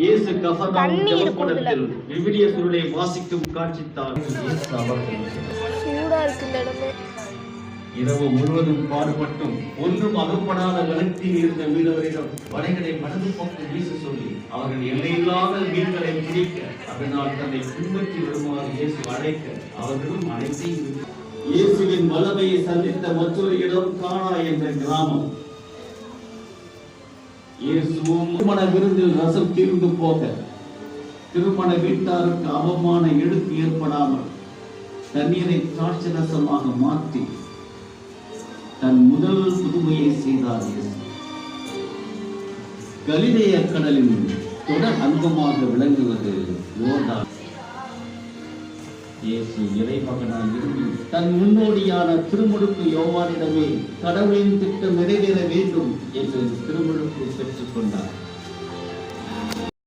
இயேசு கஃபர்நகூம் ஜெபக்கூடத்தில் விவிலிய சுருளை வாசிக்கும் காட்சித்தான் சூடா இருக்கு இந்த இடமே. இரவு முழுவதும் பாடுபட்டும் ஒன்றும் அகப்படாத வளர்ச்சியில் இருந்த மீனவரிடம் வலைகளை வலது பக்கம் வீச சொல்லி அவர்கள் எல்லையில்லாத மீன்களை பிடிக்க அதனால் தன்னை பின்பற்றி வருமாறு இயேசு அழைக்க அவர்களும் அனைத்தையும் இயேசுவின் வல்லமையை சந்தித்த மற்றொரு இடம் கானா என்ற கிராமம். இயேசுவும் திருமண விருந்தில் ரசம் தீர்ந்து போக திருமண வீட்டாருக்கு அவமான இழுக்கு ஏற்படாமல் தண்ணீரை திராட்சை ரசமாக மாற்றி தன் முதல் புதுமையை செய்தார் இயேசு. கலிலேய கடலின் தொடர் அங்கமாக விளங்குவது யோர்தான். இயேசு இறைமகனாய் இருந்து தன் முன்னோடியான திருமுழுக்கு யோவானிடமே கடவுளின் திட்டம் நிறைவேற வேண்டும் என்று திருமுழுக்கு பெற்றுக் கொண்டார்.